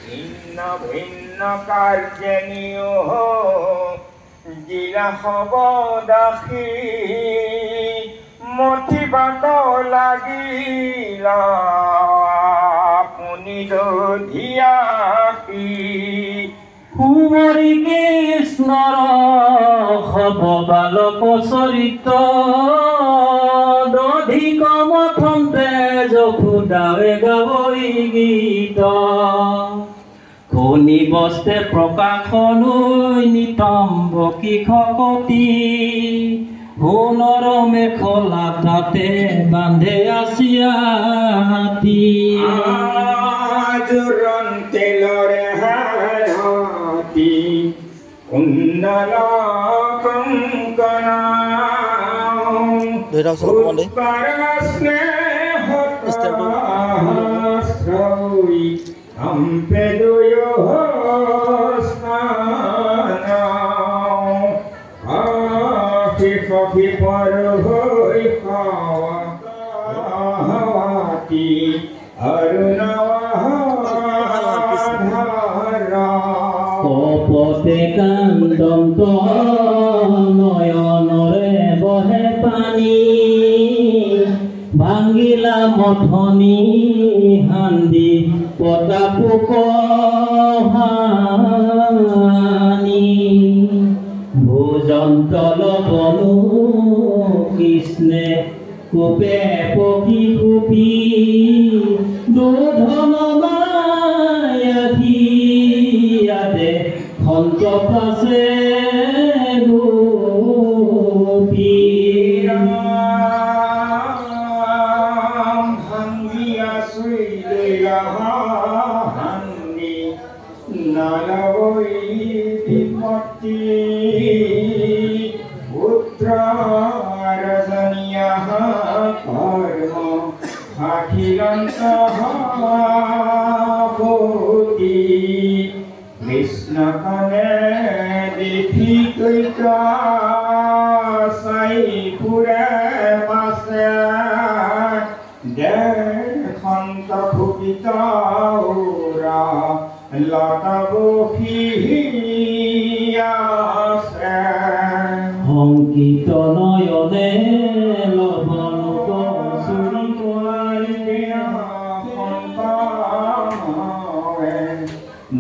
ভিন্ন ভিন্ন কাৰ্যে নিয়োগ জিলা হবদাসী মতিবাত লাগিলা আপুনি দধিয়াসী কুমাৰী কৃষ্ণৰ হব বালক চৰিত্ৰ দধিক মথন্তে যশোদাৱে গাবই গীত খনি বস্তে প্ৰকাশন নিতম্ব কিশকতি সোণৰ মেখলা তাতে বান্ধে আছিয়া হাতী জোৰণ তেলৰে হাতী কুণ্ডল কংকণ সখী পৰ হৈ খাৱাতি অৰুণ কপতে কান্দন্ত নয়নৰে বহে পানী ভাঙিলা মথনি হান্দি পতা পোক হানি ভোজন্তল বনু কৃষ্ণে কোপে পকি কুপি দুধন মায়াধি খন্ত পাছে গোপী ভাঙ্গিয়া চুইলা হান্দি নালবৈ বিপত্তি পুত্ৰ ৰজনীয়া কৰ্ম আখিলন্ত ভূতি কৃষ্ণ কনে দেখি কৈত চাই ফুৰে পাছে দেশন্ত ভূপিত উৰা লতাবসী আছে সংকিত নয়নে লবণ চুৰি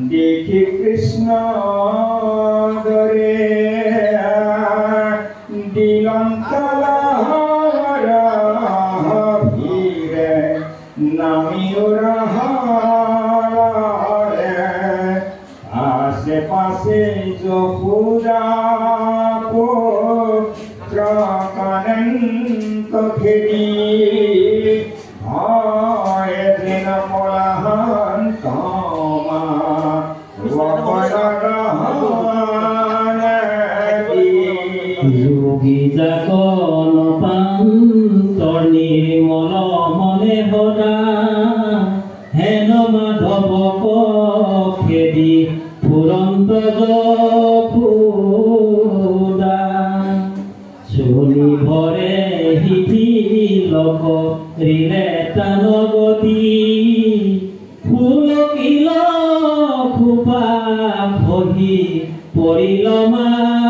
দেখি কৃষ্ণ দৰে দিলন্তলৰ ভিৰে নামি আশে পাশে যশোদা পুত্ৰ কানন্ত খেদি যেন পলাহন তমা যোগী জাগন পান্তৰ নিৰ্মল মনে সদা হেন মাধৱক খেদি ফুৰন্ত যশোদা চলি ভৰে শিথিলক ৰিলে তানগতি ফুলকিল খোপা খহি পৰিল মালতী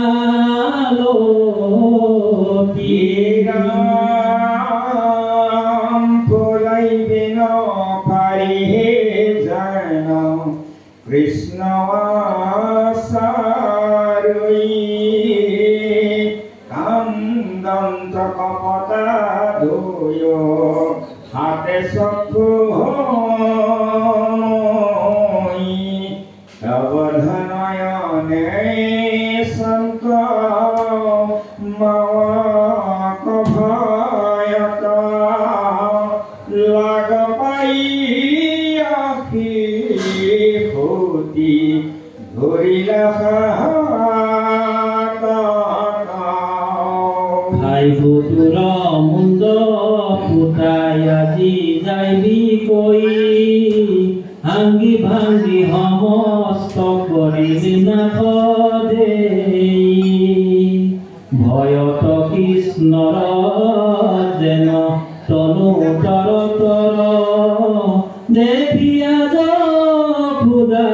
ফুলাইবে নপাৰি জান কৃষ্ণ আচাৰৈ কান্দন্ত কপতা দুয় হাতে চক্ষু নয়নে সন্ত ভয়ত লাগ পাই আখি ফুটি ধৰিলা খাই বুটুৰ মুণ্ড ফুটাই আজি যাইবি কৈ ভাঙ্গি ভাঙ্গি সমস্ত কৰিলি নাথ দেই ভয়ত কৃষ্ণৰ যেন তনু তৰ তৰ দেখিয়া যশোদা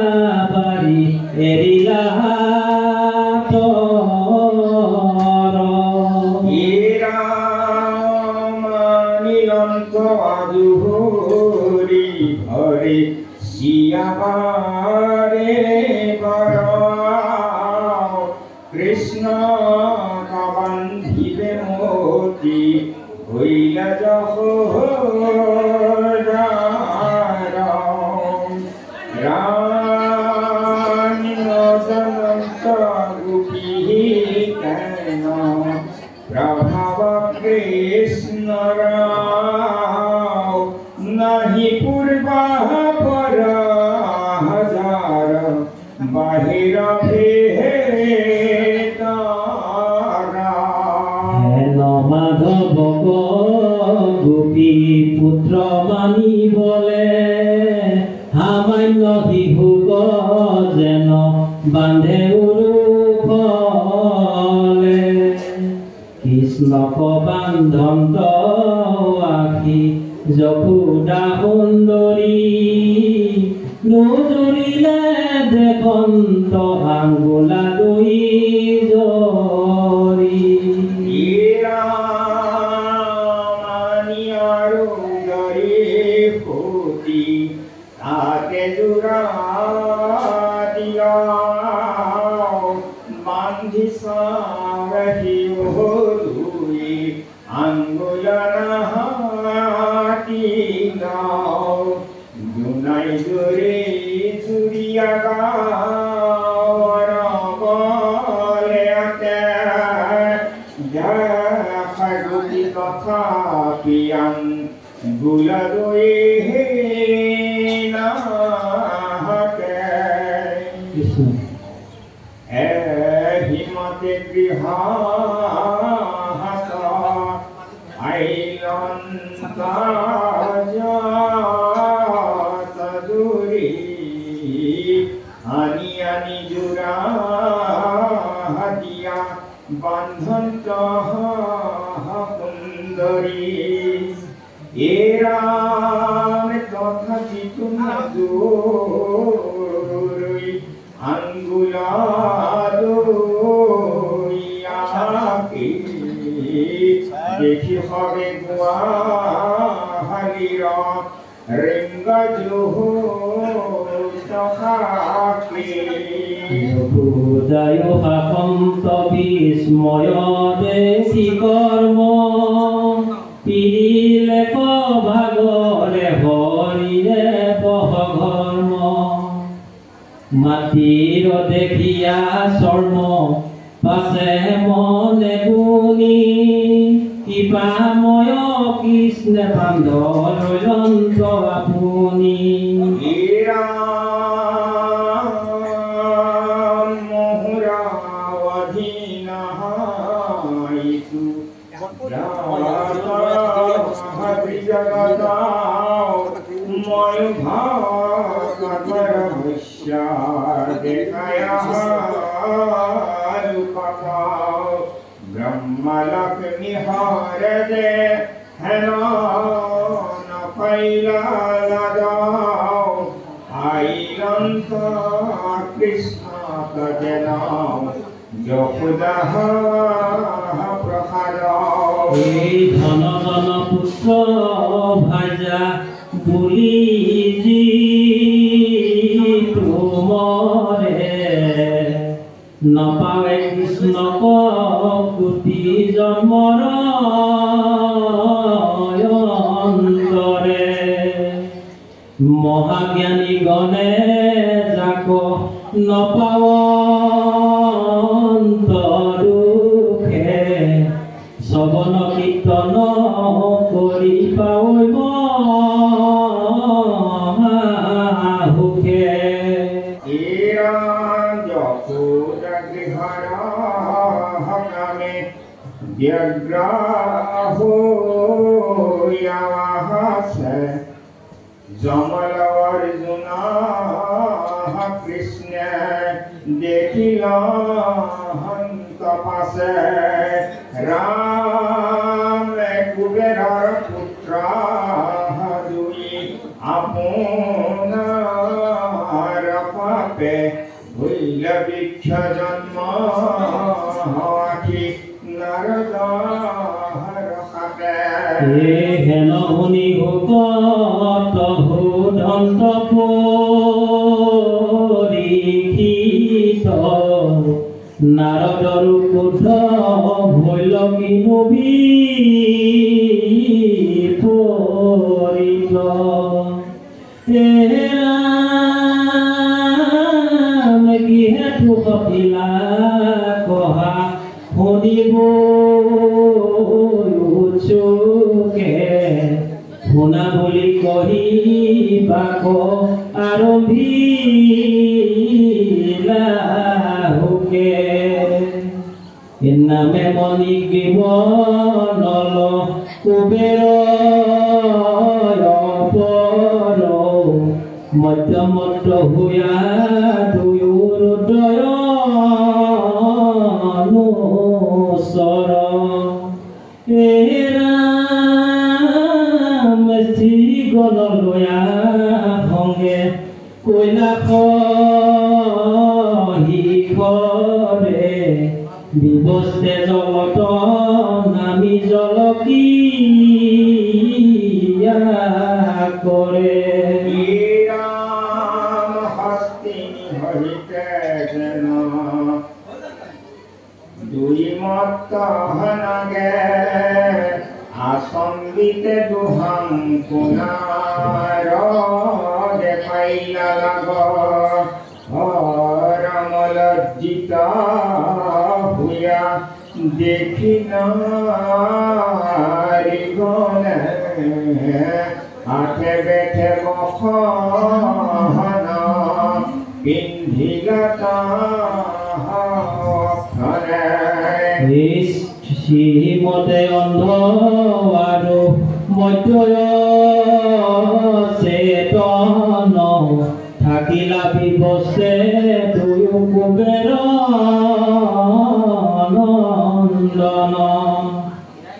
শিয়াবারে বার কৃষ্ণ বান্ধিবে মতি হইলা যশোদার রানী নদন্ত গোপী কেন প্রভাব কৃষ্ণর নাহি পূর্বাপর হাজার বাহির হেন মাধব গোপী পুত্র মানি বলে সামান্য শিশুক যেন বান্ধে উৰুফলে কৃষ্ণক বান্ধন্ত আখি যশোদা সুন্দৰী নজৰিলে দেখন্ত আঙ্গুলা দুই জৰি মানি আৰু গৰি ফুটি তাকে জোৰা দিয়া বান্ধি সাৰহি দুই আঙ্গুলা নাহাতি গাও জোনাই জৰি জুৰিয়া গাৱৰ বলে খাগতি তথাপিয়াং গুলাদৈ নাহাকে হিমতে গৃহ আইলন্তাজুৰি আনি আনি জোৰা দিয়া বান্ধন্ত সুন্দৰী এৰাম তথাপিত নজুৰি আঙ্গুলা দুইয়াকি দেখি হবে গুৱাহাটীৰ ৰিংগা যশোদায় শাসন্ত বিস্ময় দেখি কৰ্ম পিৰিলে ভাগৰে হৰিৰে বহঘৰ্ম মাটিৰ দেখিয়া চৰ্ম পাছে মনে গুণী কৃপাময় কৃষ্ণে বান্ধ আপুনি ব্রহ্মলক নিহার দে হেন নপাইলা লাগাও আইলন্ত কৃষ্ণ যেন যশোদা প্রসাদ এই ধন ধন পুত্ৰ ভাজা বুলি যি তোমৰে নপাৱে কৃষ্ণক কোটি জন্মৰ অন্তৰে মহাজ্ঞানী গণে যাক নপাৱ দুখে শ্ৰৱণ কীৰ্তন কৰি পাব সুখে যশোদা গৃহৰ কামে ব্যগ্ৰ হৈছে যমল অৰ্জুন কৃষ্ণে দেখিল হন্ত পাছে ৰামে কুবেৰৰ পুত্ৰ দুই আপোনাৰ পাপে হইল বৃক্ষ জন্ম আখি নাৰদ হেন শুনি ভকত সুধন্ত নাৰদৰ ক্ৰোধ ভৈল কিনো বিপৰীত হে ৰাম কিহেতু কপিলা কহা শুনিব উৎসুকে শুনা বুলি কহি বাক আৰম্ভিলা হুকে নামে মণি নল কুবেৰ অপৰ মধ্যমত হুয়া দুয়োদয় অনুচৰ হে ৰাম শ্ৰী গণলয়া সংগে কৈলাশ শিখৰে বিবস্তে জলত নামি জলকীয়া কৰে রাম হস্তিনী হরিতে যেন দুই মত হনগে আসম্বিতে দুহাং পুনার দেখাইলা লাগ রমলজ্জিত হুয়া দেখি নারী গণে আঠে বেঠে বখন পিন্ধিলা শ্ৰীমতে অন্ধ আৰু মধ্যয় চেতন থাকিলা বিবস্তে দুয়ো কুবেৰ নন্দন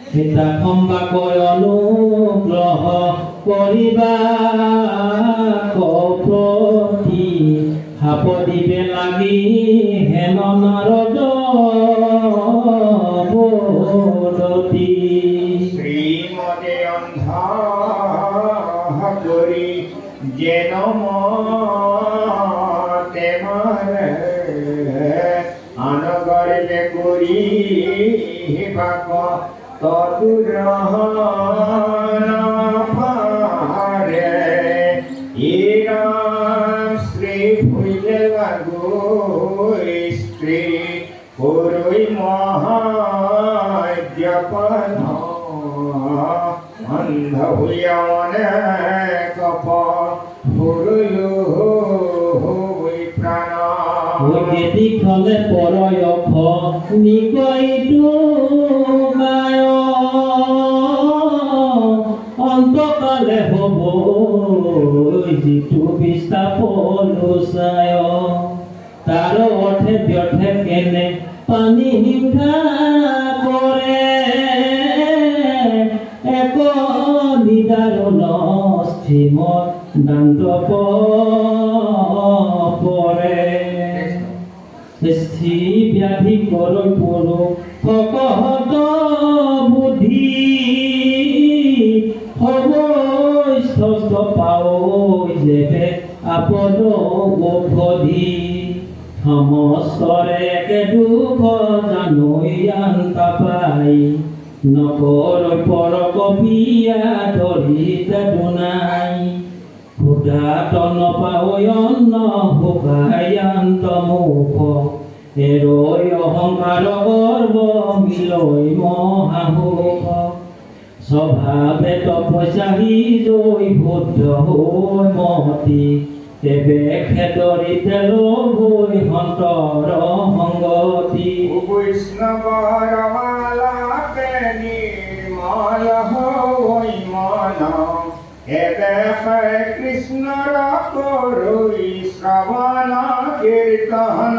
সীতা সম্বাকৈ অনুগ্ৰহ কৰিবা প্ৰতি সাপদিবে লাগি হেন নাৰদ বদতি শ্রীমদে অন্ধ করি যেন মতে মারে আনগরে করি বাক তদুরহন পারে এরা শ্রী ভুলে লাগো স্ত্রী পুরুই মহাজ্ঞাপন অন্ধ হইয়া অনেক পুরুলু প্রাণ যেদি খলে পরয়খ নিকইটো গায় অন্তকালে হব যিটো বিস্তাপলুচায় তাৰ অৰ্থে ব্যৰ্থে কেনে পানী হিংসা কৰে এক নিদাৰুণ স্থিমত দান্ত পৰে স্থি ব্যাধি কৰৈ পৰো ভকত বুদ্ধি সৰ্বস্থ পাও যেবে আপদ ঔষধি সমস্তৰে একে দুখ জানৈয়ান্তা পাই নকৰৈ পৰ কবিয়া ধৰিতে দুনাই ক্ষুধাত নপাই অন্ন ভোকায়ান্ত মুখ এৰৈ অহংকাৰ গৰ্ব মিলৈ মহাসুখ স্বভাৱে তপস্যাহী জৈ শুদ্ধ হৈ মতি তেবে খেদৰিতে লোভ হৈ সন্তৰ সংগতি বৈষ্ণৱৰ মালাপে নিৰ্মল হৈ মন এবে কৃষ্ণৰ কৰোই শ্ৰৱণ কীৰ্তন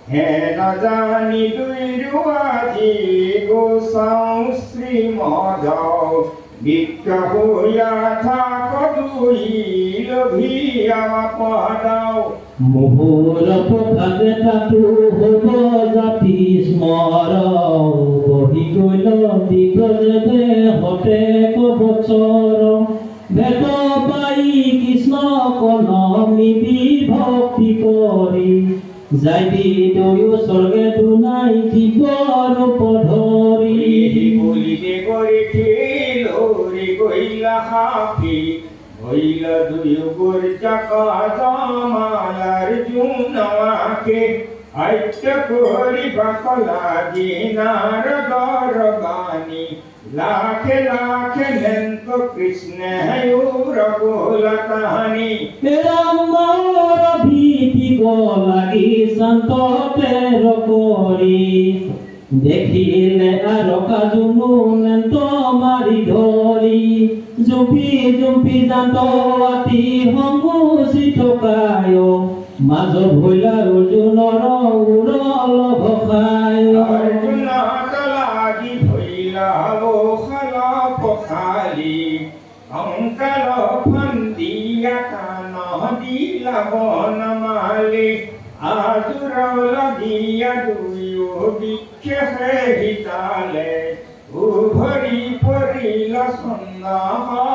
হে নজানি দুইৰুৱাজি গোসাওঁ শ্ৰীমদ বিজ্ঞ হৈয়া থাক দুই লোভিয়া পদাও মোহৰ প্ৰভাতে তাতো হ'ব জাতি স্মৰ বহি গৈ দিগজে হতে কবচৰ ভেদ পাই কৃষ্ণ কনমি ভক্তি কৰি যাইবি দুয়ো স্বর্গে দুনাই জীবর পধরি বলিতে করেছে লোরে কইলা হাফি হইল দুয়ুগুর চাকা জমালার জুনাকে আইট করি বাকলা দিনার দরবানি লাখে লাখে নেন্ত কৃষ্ণ হেউর গোলা কাহানি রাম মার ভীতি লাগি শান্ত তের করি দেখিলে আর কাজুনু নেন্ত মারি ধরি জুপি জুপি জান্ত আতি হংসি থকায় মাজ ভৈলা অৰ্জুনৰ উৰল ঘখায় অর্জুন লাগি ভইলা খালা পখালি অঙ্কাল ফন্দিয়া কান দিলা বনমালি আজুর লাগিয়া দুয়ো বিক্ষে হিতালে উভরি পরিল সন্ন্যাসফলে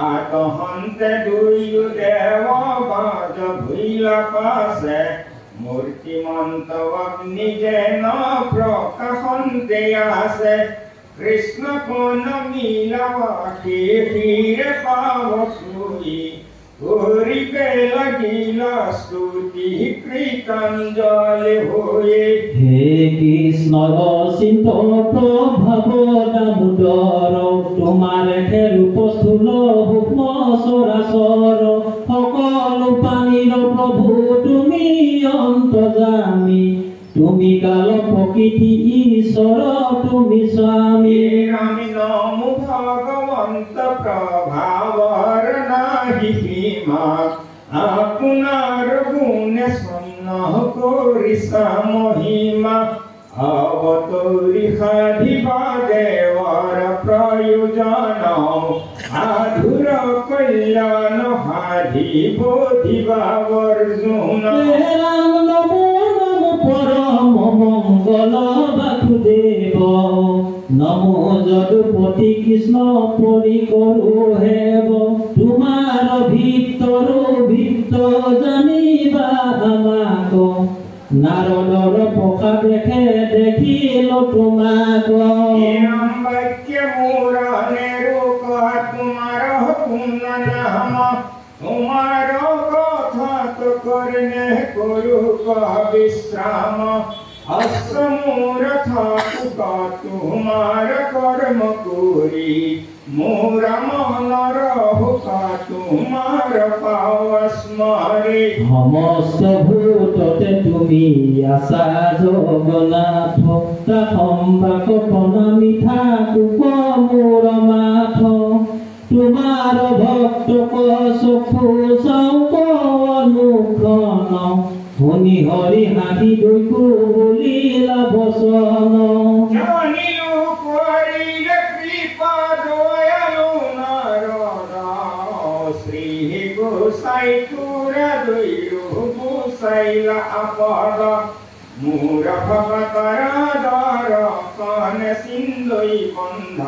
আতহন্তে দুয়ো দেব বাজ ভুইলা পাশে মূর্তিমন্ত অগ্নি যেন প্রকাশন্তে আসে কৃষ্ণ কোন মিলাকে ফিরে পাব সুই করিবে লাগিল স্তুতি কৃতাঞ্জলি হয়ে হে কৃষ্ণ অচিন্ত প্রভাব দামোদৰ তোমাৰ ৰূপ স্থূল সূক্ষ্ম চৰাচৰ সকলো পানীৰ প্ৰভু তুমি অন্তৰ্যামী তুমি কাল প্ৰকৃতি ঈশ্বৰ তুমি স্বামী আমি নমো ভগবন্ত প্ৰভাবৰ নাহি সীমা আপনাৰ গুণে সন্ন কৰি মহিমা অবতৰি সাধিবা দেৱৰ প্ৰয়োজন আধুৰ কল্যাণ সাধিব দিবা অৰ্জুন ৰাম নমো নমো পৰম মঙ্গল বাসুদেৱ নমো যদুপতি কৃষ্ণ পৰি কৰো হেব তোমাৰ ভিতৰ জানিবা আমাক নাৰদৰ প্ৰসাদ দেখে দেখিল তোমাক বাক্য মুরানে রোক তোমার হুকুম নাম তোমার কথা তো করনে করু বিশ্রাম অসমূরথ তোমার কর্ম করি মোরা মনর হুকা তোমার পাওয়াস্মরে সমস্ত ভূততে তুমি আছা জগন্নাথ তা সম্ভাক প্ৰণামী থাকুক মোৰ মাথ তোমাৰ ভক্ত চক্ষু চৌক অনুক্ষণ শুনি হৰি হাঁহি দুইকো বলিলা বচন জানিলো করিলে কৃপা দয়ালু নারদ শ্রী গোসাই তুরা দৈরু গোসাইলা আপদ মূর ভগতর দর কান সিন্ধই বন্ধ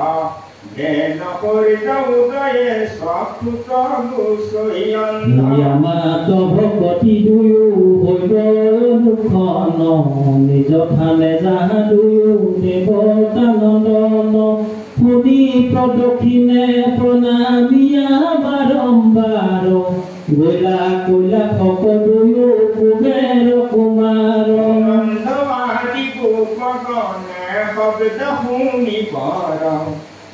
জ্ঞান করিত উদয়ে স্বকৃত গোসই অন্ধ মাত ভকতি দুয়ো হইব অনুক্ষণ নিজ থানে যাহা দুয়ো দেৱতা নন্দন শুনি প্ৰদক্ষিণে প্ৰণামিয়া বাৰম্বাৰ গৈলা কৈলা ভক দুয়ো কুবেৰ কুমাৰ নন্দবাদী গোপগণে শব্দ শুনি পৰ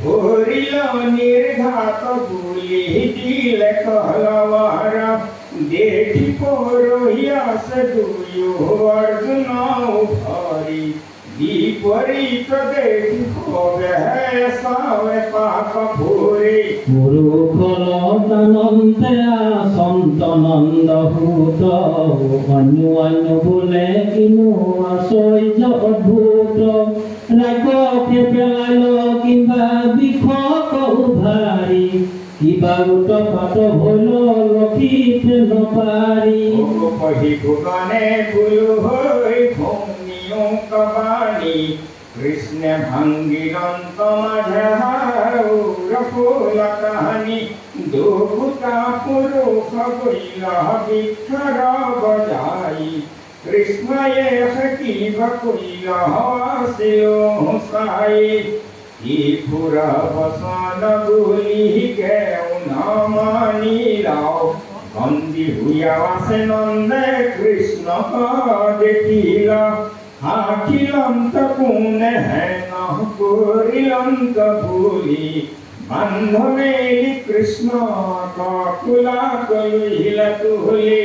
হৰিল নিৰ্ঘাত বুলি দিলে কলবাৰ দেখি পৰহিয়াস দুয়ো অৰ্জুন উভৰি বিপৰীত দেখি কবে সাবে পাক ভুৰি মুৰুখল তানন্তে আসন্ত নন্দ ভূত অন্য বোলে কিনো আচৰ্য অদ্ভুত ৰাক্ষসে পেলাল কিবা বিষক উভাৰি কিবা উৎপাত হল লক্ষিতে নপাৰি পহি ভুবনে ফুলু হৈ ভূমিও কবাণী কৃষ্ণে ভাঙ্গিৰন্ত মাঝে মধুর ফুল কাহানি দুকুতা পুরুষ বৈল বিক্ষর বজাই কৃষ্ণয়ে সকিব কইল হাসিও সাই ত্রিপুর বসন বুলি কেউ না মানিলাও বন্দী হইয়া আসে নন্দে কৃষ্ণ দেখিল হাকিলন্ত কোনে হেন করিলন্ত ভুলি বান্ধবেলি কৃষ্ণ ককুলা কইল তুলি।